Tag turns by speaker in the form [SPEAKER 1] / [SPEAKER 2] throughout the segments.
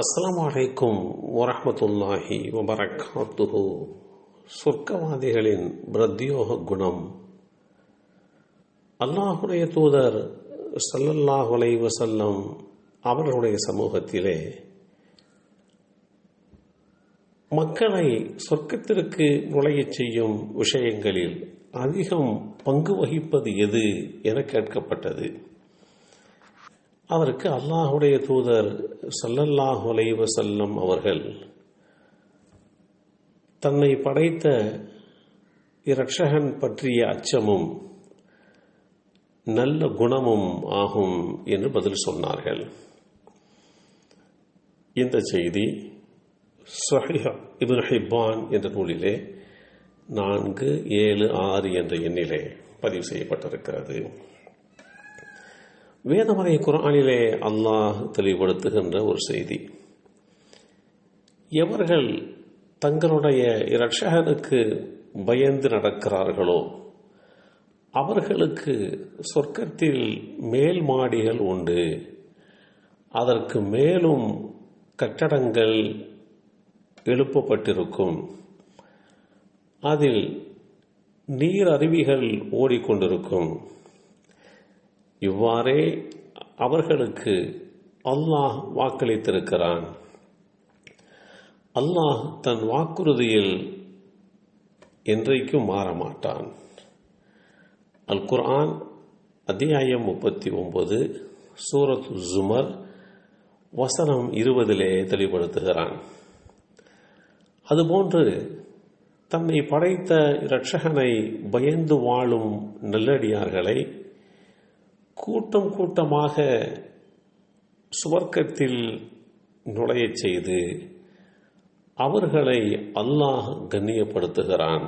[SPEAKER 1] அஸ்ஸலாமு அலைக்கும் வரஹ்மத்துல்லாஹி வபரகாத்துஹு. சொர்க்கவாதிகளின் பிரத்யோக குணம். அல்லாஹுடைய தூதர் ஸல்லல்லாஹு அலைஹி வஸல்லம் அவர்களுடைய சமூகத்திலே மக்களை சொர்க்கத்திற்கு நுழையச் செய்யும் விஷயங்களில் அதிகம் பங்கு வகிப்பது எது என கேட்கப்பட்டது. அதற்கு அல்லாஹுடைய தூதர் ஸல்லல்லாஹு அலைஹி வஸல்லம் அவர்கள் தன்னை படைத்த இரட்சகன் பற்றிய அச்சமும் நல்ல குணமும் ஆகும் என்று பதில் சொன்னார்கள். இந்த செய்தி ஸஹீஹ் இப்னு ஹிப்பான் என்ற நூலிலே 476 என்ற எண்ணிலே பதிவு செய்யப்பட்டிருக்கிறது. வேதமறை குர்ஆனிலே அல்லாஹ் தெளிவுபடுத்துகின்ற ஒரு செய்தி, எவர்கள் தங்களுடைய இரட்சகனுக்கு பயந்து நடக்கிறார்களோ அவர்களுக்கு சொர்க்கத்தில் மேல் மாடிகள் உண்டு, அதற்கு மேலும் கட்டடங்கள் எழுப்பப்பட்டிருக்கும், அதில் நீர் அருவிகள் ஓடிக்கொண்டிருக்கும். இவ்வாறே அவர்களுக்கு அல்லாஹ் வாக்களித்திருக்கிறான். அல்லாஹ் தன் வாக்குறுதியில் என்றைக்கும் மாறமாட்டான். அல் குர்ஆன் அத்தியாயம் 39 சூரத் ஜுமர் வசனம் 20 தெளிவுபடுத்துகிறான். அதுபோன்று தன்னை படைத்த இரட்சகனை பயந்து வாழும் நல்லடியார்களை கூட்டம் கூட்டமாக சுவர்க்கத்தில் நுழையச் செய்து அவர்களை அல்லாஹ் கண்ணியப்படுத்துகிறான்.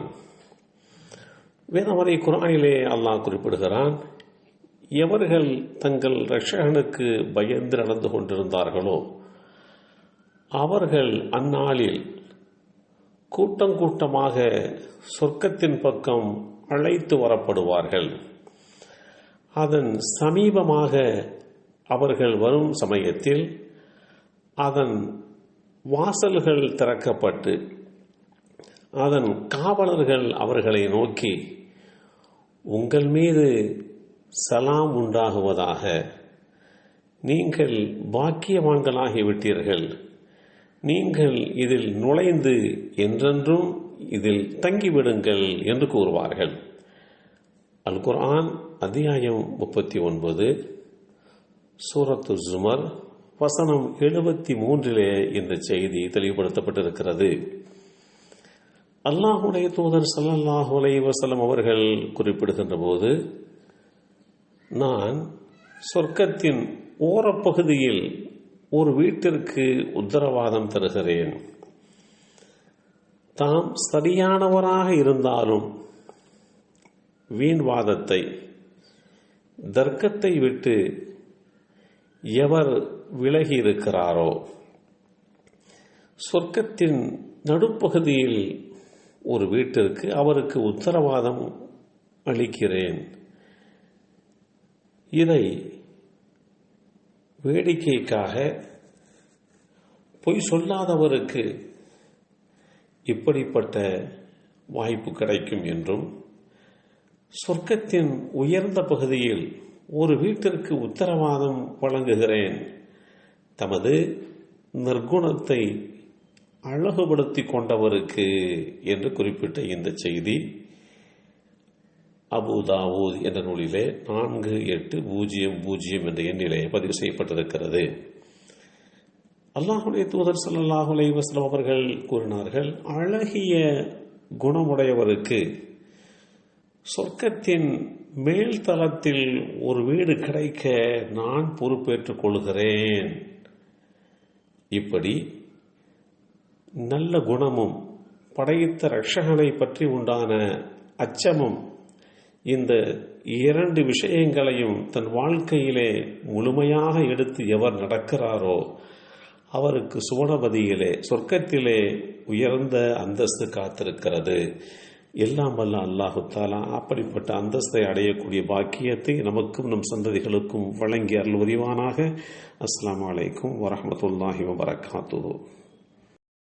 [SPEAKER 1] வேதமறை குர்ஆனிலே அல்லாஹ் குறிப்பிடுகிறான், எவர்கள் தங்கள் இரட்சகனுக்கு பயந்து நடந்து கொண்டிருந்தார்களோ அவர்கள் அந்நாளில் கூட்டம் கூட்டமாக சொர்க்கத்தின் பக்கம் அழைத்து வரப்படுவார்கள். அதன் சமீபமாக அவர்கள் வரும் சமயத்தில் அதன் வாசல்கள் திறக்கப்பட்டு அதன் காவலர்கள் அவர்களை நோக்கி, உங்கள் மீது சலாம் உண்டாகுவதாக, நீங்கள் பாக்கியவான்களாகிவிட்டீர்கள், நீங்கள் இதில் நுழைந்து என்றென்றும் இதில் தங்கிவிடுங்கள் என்று கூறுவார்கள். அல் குர்ஆன் அத்தியாயம் 39 சூரத்து ஜுமர் வசனம் 73 இந்த செய்தி தெளிவுபடுத்தப்பட்டிருக்கிறது. அல்லாஹுடைய தூதர் ஸல்லல்லாஹு அலைஹி வஸல்லம் அவர்கள் குறிப்பிடுகின்ற போது, நான் சொர்க்கத்தின் ஓரப்பகுதியில் ஒரு வீட்டிற்கு உத்தரவாதம் தருகிறேன். தாம் சரியானவராக இருந்தாலும் வீண்வாதத்தை தர்க்கத்தை விட்டு எவர் விலகி இருக்கிறாரோ சொர்க்கத்தின் நடுப்பகுதியில் ஒரு வீட்டிற்கு அவருக்கு உத்தரவாதம் அளிக்கிறேன். இதை வேடிக்கைக்காக பொய் சொல்லாதவருக்கு இப்படிப்பட்ட வாய்ப்பு கிடைக்கும் என்றும், சொர்க்கத்தின் உயர்ந்த பகுதியில் ஒரு வீட்டிற்கு உத்தரவாதம் வழங்குகிறேன், தமது நிர்குணத்தை அழகுபடுத்திக் கொண்டவருக்கு என்று குறிப்பிட்ட இந்த செய்தி அபூ தாவூத் என்ற நூலிலே 4800 என்ற எண்ணிலே பதிவு செய்யப்பட்டிருக்கிறது. அல்லாஹுடைய தூதர் ஸல்லல்லாஹு அலைஹி வஸல்லம் அவர்கள் கூறினார்கள், அழகிய குணமுடையவருக்கு சொர்க்கத்தின் மேல் தளத்தில் ஒரு வீடு கிடைக்க நான் பொறுப்பேற்றுக் கொள்கிறேன். இப்படி நல்ல குணமும் படைத்த இரட்சகனை பற்றி உண்டான அச்சமும் இந்த இரண்டு விஷயங்களையும் தன் வாழ்க்கையிலே முழுமையாக எடுத்து எவர் நடக்கிறாரோ அவருக்கு சுவனபதியிலே சொர்க்கத்திலே உயர்ந்த அந்தஸ்து காத்திருக்கிறது எல்லாம் வல்ல அல்லாஹு தாலா அப்படிப்பட்ட அந்தஸ்தை அடையக்கூடிய பாக்கியத்தை நமக்கும் நம் சந்ததிகளுக்கும் வழங்கி அருள் புரிவானாக. அஸ்ஸலாமு அலைக்கும் வரஹ்மத்துல்லாஹி வபரகாத்துஹு.